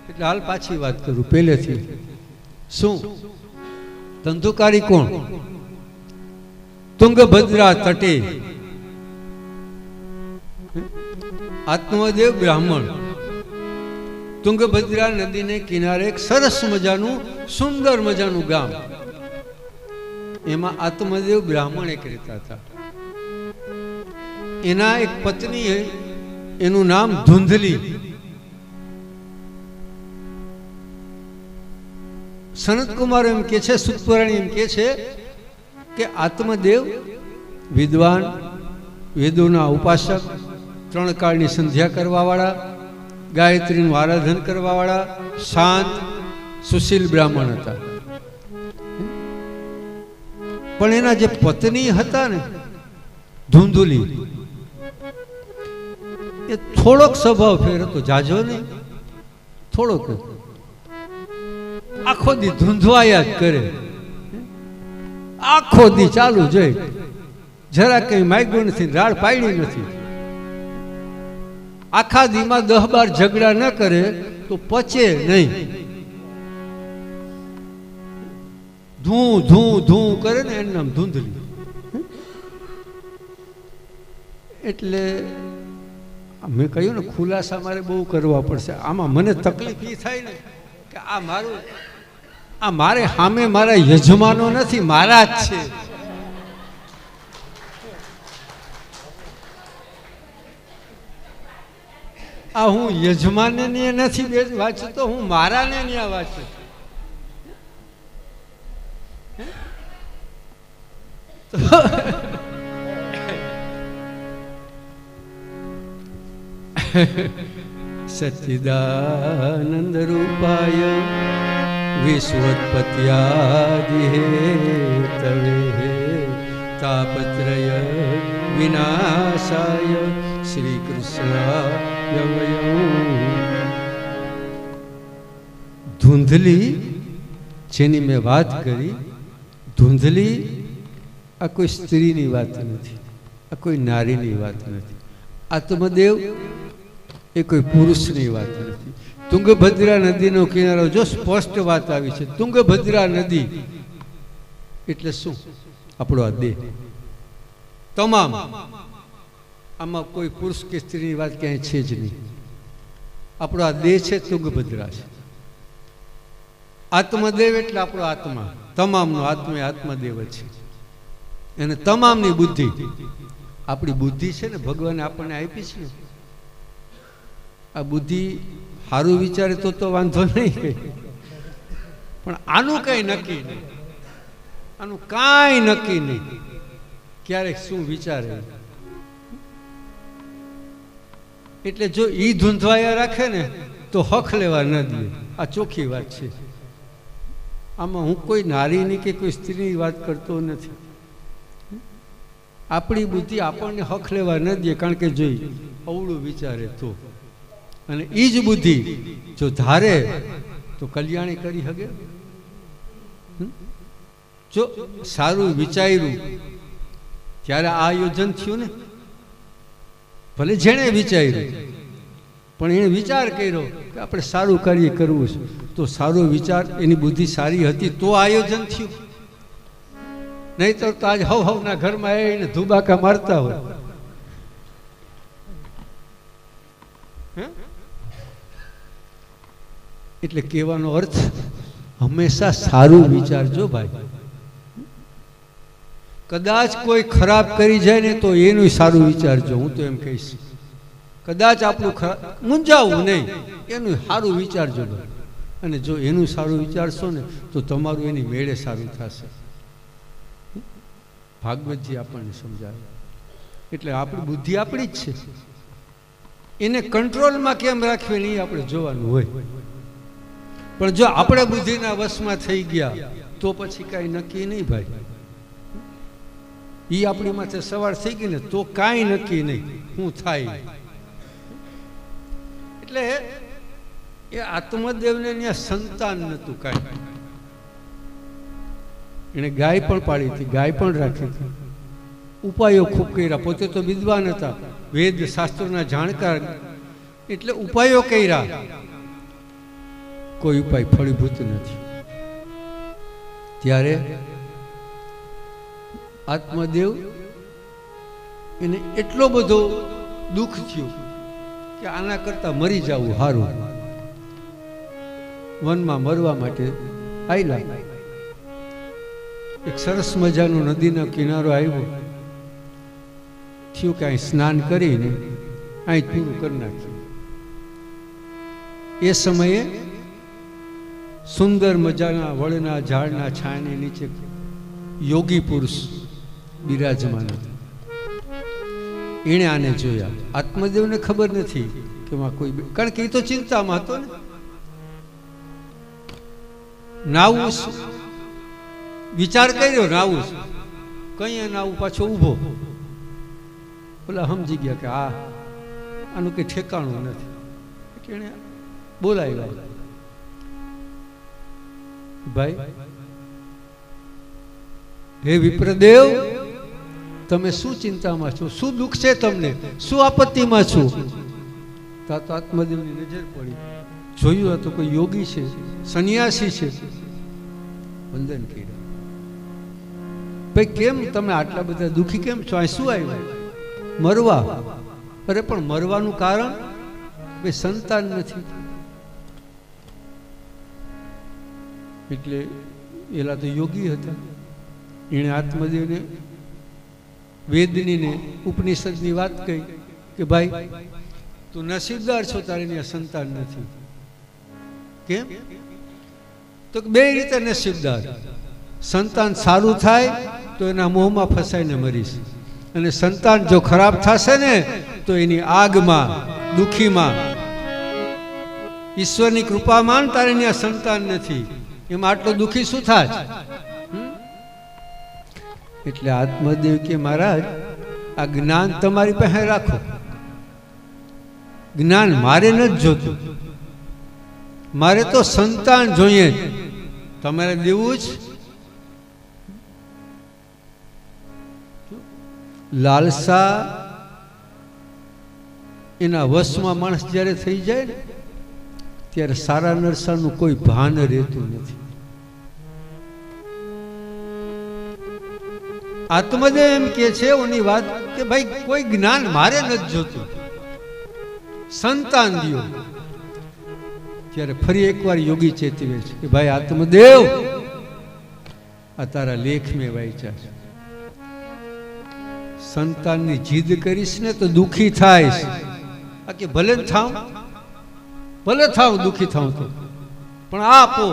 એટલે હાલ પાછી વાત કરું પહેલેથી. શું ધંધુકારી કોણ? તુંગભદ્રા તટે આત્મદેવ બ્રાહ્મણ, તુંગભદ્રા નદીને કિનારે એક સરસ મજાનું સુંદર મજાનું ગામ, એમાં આત્મદેવ બ્રાહ્મણ એક રહેતા હતા. એના એક પત્ની, એનું નામ ધુંધલી. સનત કુમાર એમ કે છે, સુતપુરાણી એમ કે છે કે આત્મદેવ વિદ્વાન, વેદોના ઉપાસક, 3 કાળની સંધ્યા કરવાવાળા, ગાયત્રીનું આરાધન કરવાવાળા, શાંત સુશીલ બ્રાહ્મણ હતા. પણ એના જે પત્ની હતા ને ધુંધુલી, એ થોડોક સ્વભાવ ફેર હતો, જાજો નહીં, થોડોક. આખો દી ધૂંધવાયા જ કરે, આખો દી ચાલુ જોઈ, જરા કઈ માગ્યું નથી, રાડ પાડી નથી. આખા દીમાં 10-12 ઝઘડા ન કરે તો પચે નહીં. ધૂ ધૂ ધૂ કરે ને એનું નામ ધૂંધલી. એટલે મેં કહ્યું ને, ખુલાસા મારે બહુ કરવા પડશે આમાં. મને તકલીફ એ થાય ને કે આ મારે સામે મારા યજમાનો નથી, મારા જ છે. આ હું યજમાનને નથી વાંચું તો હું મારાને ત્યાં વાંચું. સચ્ચિદાનંદ રૂપાય વિશ્વોત્પત્યાદિ હેતવે તાપત્રય વિનાશાય શ્રી કૃષ્ણાય વયં. ધુંધલી જેની મેં વાત કરી, ધુંધલી આ કોઈ સ્ત્રીની વાત નથી, આ કોઈ નારીની વાત નથી. આત્મદેવ એ કોઈ પુરુષની વાત નથી. તુંગભદ્રા નદીનો કિનારો, જો સ્પષ્ટ વાત આવી છે. તુંગભદ્રા નદી એટલે શું? આપણો આ દેહ. તમામ આમાં કોઈ પુરુષ કે સ્ત્રીની વાત ક્યાંય છે જ નહીં. આપણો આ દેહ છે, તુંગભદ્રા છે. આત્મદેવ એટલે આપણો આત્મા, તમામનો આત્મા આત્મદેવ છે. અને તમામની બુદ્ધિ, આપણી બુદ્ધિ છે ને, ભગવાને આપણને આપી છે ને. આ બુદ્ધિ સારું વિચારે તો વાંધો નહીં, પણ આનું કઈ નક્કી નહીં, આનું કાંઈ નક્કી નહીં, ક્યારેક શું વિચારે. એટલે જો ઈ ધૂંધવાયા રાખે ને તો હક લેવા ન દે. આ ચોખ્ખી વાત છે. આમાં હું કોઈ નારીની કે કોઈ સ્ત્રીની વાત કરતો નથી. આપણી બુદ્ધિ આપણને હક લેવા ન દે, કારણ કે જોઈ અવળું વિચારે તો અને એ જ બુદ્ધિ જો ધારે તો કલ્યાણી કરી શકે. જો સારું વિચાર્યું ત્યારે આ આયોજન થયું ને. ભલે જેણે વિચાર્યું પણ એને વિચાર કર્યો કે આપણે સારું કાર્ય કરવું છે, તો સારો વિચાર, એની બુદ્ધિ સારી હતી તો આયોજન થયું. નહીં તો આજ હવના ઘરમાં આવીને ધુબાકા મારતા હોય. એટલે કહેવાનો અર્થ હંમેશા સારું વિચારજો ભાઈ. કદાચ કોઈ ખરાબ કરી જાય ને તો એનું સારું વિચારજો. હું તો એમ કહીશ, કદાચ આપણું મૂંઝાવું નહીં, એનું સારું વિચારજો. અને જો એનું સારું વિચારશો ને તો તમારું એની મેળે સારું થશે. ભાગવતજી આપણને સમજાવે. એટલે આપણી બુદ્ધિ આપણી જ છે, એને કંટ્રોલમાં કેમ રાખવી નહીં આપણે જોવાનું હોય. પણ જો આપણે બુદ્ધિના વશમાં થઈ ગયા તો પછી કાંઈ નક્કી નહીં ભાઈ. એ આપણી માથે સવાર થઈ ગઈ ને તો કાંઈ નક્કી નહીં શું થાય. એટલે એ આત્મદેવને ત્યાં સંતાન નહોતું કાંઈ. એને ગાય પણ પાડી હતી, ગાય પણ રાખી હતી, ઉપાયો ખૂબ કર્યા. પોતે તો વિદ્વાન હતા, વેદ શાસ્ત્રોના જાણકાર, એટલે ઉપાયો કર્યા. કોઈ ઉપાય ફળીભૂત નથી. ત્યારે આત્મદેવ એને એટલો બધો દુઃખ થયું કે આના કરતા મરી જવું સારું. વનમાં મરવા માટે આયલા. એક સરસ મજાનો નદીનો કિનારો આવ્યો. થયું કે અહીં સ્નાન કરીને અહીં પૂરું કરી નાખ્યું. એ સમયે સુંદર મજાના વડના ઝાડના છાંયની નીચે યોગી પુરુષ બિરાજમાન હતા. એણે આને જોયા. આત્મદેવને ખબર નથી કે કોઈ, કારણ કે એ તો ચિંતામાં હતો ને. નાવું વિચાર કર્યો, નાવું કઈ નાવું, પાછો ઊભો. ઓલા સમજી ગયા કે આનું કઈ ઠેકાણું નથી. એટલે એને બોલાવ્યા, ભાઈ હે વિપ્રદેવ, તમે શું ચિંતામાં છો? શું દુઃખ છે તમને? શું આપત્તિમાં છો? તો આત્મદેવની નજર પડી. જોયું હતું કોઈ યોગી છે, સંન્યાસી છે. વંદન કર્યા. ભાઈ કેમ તમે આટલા બધા દુઃખી કેમ છો? આ શું આવ્યું? મરવા. અરે પણ મરવાનું કારણ ભાઈ સંતાન નથી. એટલે એલા તો યોગી હતા. એણે આત્મદેવને વેદની ને ઉપનિષદની વાત કહી કે ભાઈ તું નસીબદાર છો, તારી સંતાન નથી. કેમ? તો બે રીતે નસીબદાર. સંતાન સારું થાય તો એના મોહમાં ફસાઈને મરીશ, અને સંતાન જો ખરાબ થશે ને તો એની આગમાં, દુઃખીમાં. ઈશ્વરની કૃપામાં તારે ત્યાં સંતાન નથી, એમાં આટલો દુઃખી શું થાય? એટલે આત્મદેવ કે મહારાજ, આ જ્ઞાન તમારી પાસે રાખો. જ્ઞાન મારે નથી જોતું, મારે તો સંતાન જોઈએ. તમારે દેવું જ. લાલસા એના વશમાં માણસ જ્યારે થઈ જાય ને ત્યારે સારા નરસાનું કોઈ ભાન રહેતું નથી. આત્મદેવ એમ કે છે ઓની વાત કે ભાઈ કોઈ જ્ઞાન મારે નથી જોતું, સંતાન દિયો. ત્યારે ફરી એકવાર યોગી ચેતવે છે કે ભાઈ આત્મદેવ, આ તારા લેખ મેં વાંચ્યા છે. સંતાનની જીદ કરીશ ને તો દુઃખી થાય. કે ભલે થાવ, ભલે થાવ, દુઃખી થાવ તો, પણ આપો.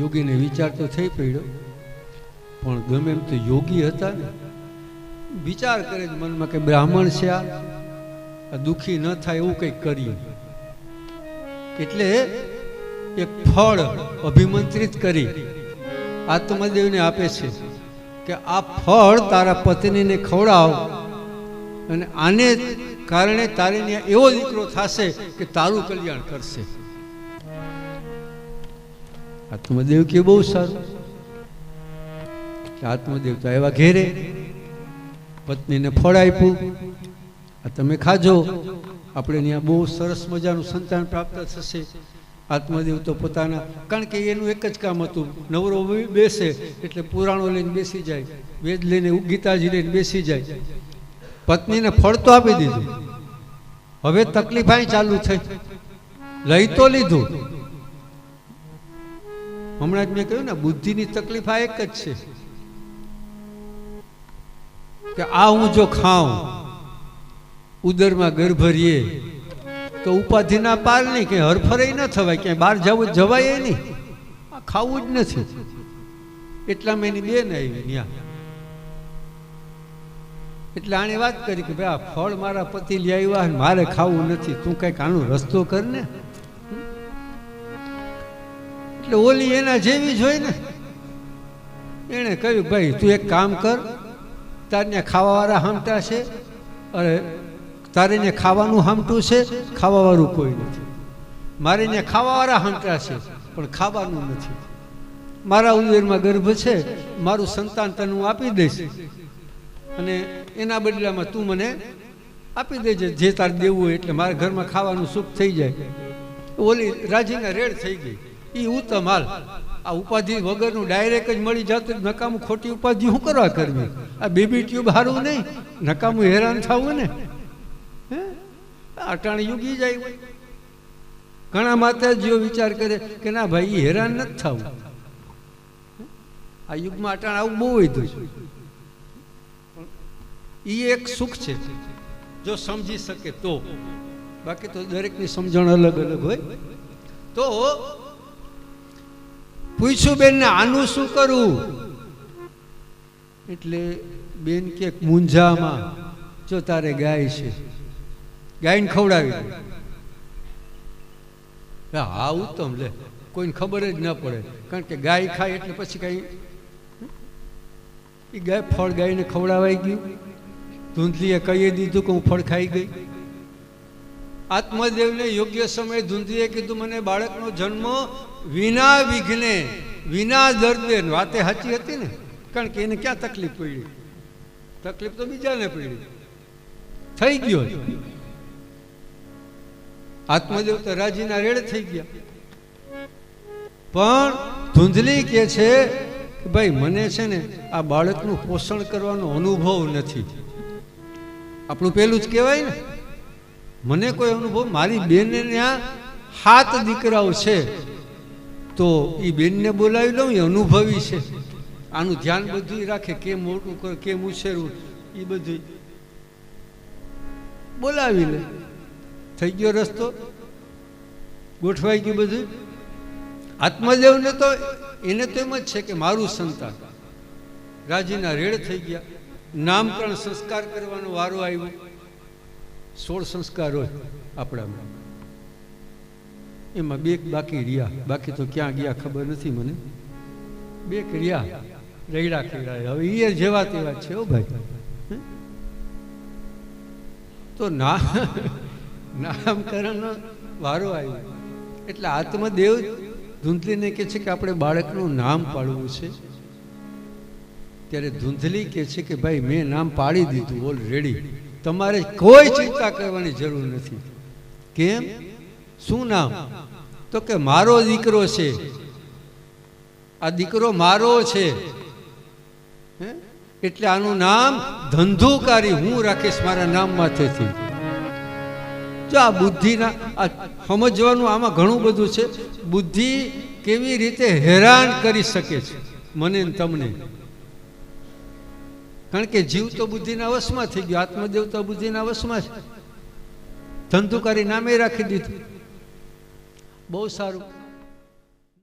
યોગીને વિચાર તો થઈ પડ્યો, પણ ગમે એમ તો યોગી હતા ને, વિચાર કરે મનમાં કે બ્રાહ્મણ છે, આ દુઃખી ન થાય એવું કંઈક કરીએ. એટલે એક ફળ અભિમંત્રિત કરી આત્મદેવને આપે છે કે આ ફળ તારા પત્નીને ખવડાવ, અને આને કારણે તારે ત્યાં એવો દીકરો થશે કે તારું કલ્યાણ કરશે. આત્મદેવ કે બહુ સારું. આત્મદેવ તો આવ્યા ઘેરે, પત્નીને ફળ આપ્યું, આ તમે ખાજો, આપણે ત્યાં બહુ સરસ મજાનું સંતાન પ્રાપ્ત થશે. આત્મદેવ તો પોતાના, કારણ કે એનું એક જ કામ હતું, નવરો બેસે એટલે પુરાણો લઈને બેસી જાય, વેદ લઈને ગીતાજી લઈને બેસી જાય. પત્નીને ફળ તો આપી દીધું, હવે તકલીફ ચાલુ થઈ, લઈ તો લીધું. હમણાં જ મેં કહ્યું ને, બુદ્ધિની તકલીફ આ એક જ છે કે આ હું જો ખાઉં, ઉદરમાં ગર્ભ રહીએ તો ઉપાધિના પાર નહીં, કે હરફરે ન થવાય, ક્યાંય બહાર જવું જવાય નહીં, આ ખાવું જ નથી. એટલામાં એની બેન આવી ત્યાં, એટલે આને વાત કરી કે ભાઈ આ ફળ મારા પતિ લઈ આવ્યા, મારે ખાવું નથી, તું કઈક આનો રસ્તો કર ને. એટલે ઓલી એના જેવી જ હોય ને, એને કહ્યું ભાઈ તું એક કામ કર, તારે ત્યાં ખાવાવાળા હામટા છે, અરે તારે ત્યાં ખાવાનું હામટું છે, ખાવાવાળું કોઈ નથી. મારે ત્યાં ખાવાવાળા હામટા છે પણ ખાવાનું નથી. મારા ઉદરમાં ગર્ભ છે, મારું સંતાન તને હું આપી દઈશ, અને એના બદલામાં તું મને આપી દેજે જે તારે દેવું હોય, એટલે મારા ઘરમાં ખાવાનું સુખ થઈ જાય. ઓલી રાજીના રેડ થઈ ગઈ. એ ઉત્તમ હાલ, આ ઉપાધિ વગરનું ડાયરેક્ટ જ મળી જતું, નકામું ખોટી ઉપાધિ શું કરવા કરવી? આ બેબી ટ્યુબ હારું નહીં, નકામું હેરાન થવું ને. અટાણે યુગી જાય. ઘણા માતાજીઓ વિચાર કરે કે ના ભાઈ એ હેરાન નથી થવું. આ યુગમાં અટાણે આવું બહુ વધ્યું છે. એ એક સુખ છે જો સમજી શકે તો, બાકી તો દરેકની સમજણ અલગ અલગ હોય. તો પૂછ્યું બેન ને આનું શું કરવું? એટલે બેન કે મૂંઝામાં જો તારે ગાય છે, ગાયને ખવડાવી દે. હા ઉત્તમ, લે કોઈને ખબર જ ન પડે, કારણ કે ગાય ખાય એટલે પછી કઈ એ ગાય ફળ ગાયને ખવડાવાઈ ગયું. ધૂંધલીએ કહી દીધું કે હું ફળ ખાઈ ગઈ. આત્મદેવને યોગ્ય સમયે ધૂંધલીએ કીધું મને બાળકનો જન્મ વિના વિઘ્ને વિના દર્દે. વાતે સાચી હતી ને, કારણ કે એને ક્યાં તકલીફ પડી? તકલીફ તો બીજાને પડી, થઈ ગયો. આત્મદેવ તો રાજીના રેડ થઈ ગયા. પણ ધૂંધલી કે છે કે ભાઈ મને છે ને આ બાળકનું પોષણ કરવાનો અનુભવ નથી. આપણું પેલું જ કહેવાય ને, મને કોઈ અનુભવ, મારી બેનને ત્યાં 7 દીકરાઓ છે, તો એ બેનને બોલાવી લઉં, એ અનુભવી છે, આનું ધ્યાન બધું રાખે, કેમ મોટું કરે, કેમ ઉછેરવું, એ બધું બોલાવી લે. થઈ ગયો રસ્તો, ગોઠવાઈ ગયું બધું. આત્મદેવને તો એને તો એમ જ છે કે મારું સંતાન. રાજીના રેડ થઈ ગયા. નામકરણ સંસ્કાર કરવાનો વારો આવ્યો. 16 સંસ્કાર હોય આપણામાં, એમાં 2 બાકી રહ્યા, બાકી તો ક્યાં ગયા ખબર નથી મને. 2 રહ્યા રેડા ખેડા. હવે એ જેવા તેવા છે હો ભાઈ. તો નામકરણનો વારો આવ્યો એટલે આત્મદેવ ધૂંધલીને કહે છે કે આપણે બાળકનું નામ પાડવું છે. ત્યારે ધૂંધલી કહે છે કે ભાઈ મેં નામ પાડી દીધું ઓલરેડી, તમારે કોઈ ચિંતા કરવાની જરૂર નથી. કેમ? શું નામ? તો કે મારો દીકરો છે, આ દીકરો મારો છે, એટલે આનું નામ ધંધુકારી હું રાખીશ મારા નામ માથેથી. જો આ બુદ્ધિના આ સમજવાનું આમાં ઘણું બધું છે. બુદ્ધિ કેવી રીતે હેરાન કરી શકે છે મને ને તમને, કારણ કે જીવ તો બુદ્ધિના વશમાં થઈ ગયો, આત્મદેવ તો બુદ્ધિના વશમાં છે. ધંધુકારી નામે રાખી દીધું. બહુ સારું.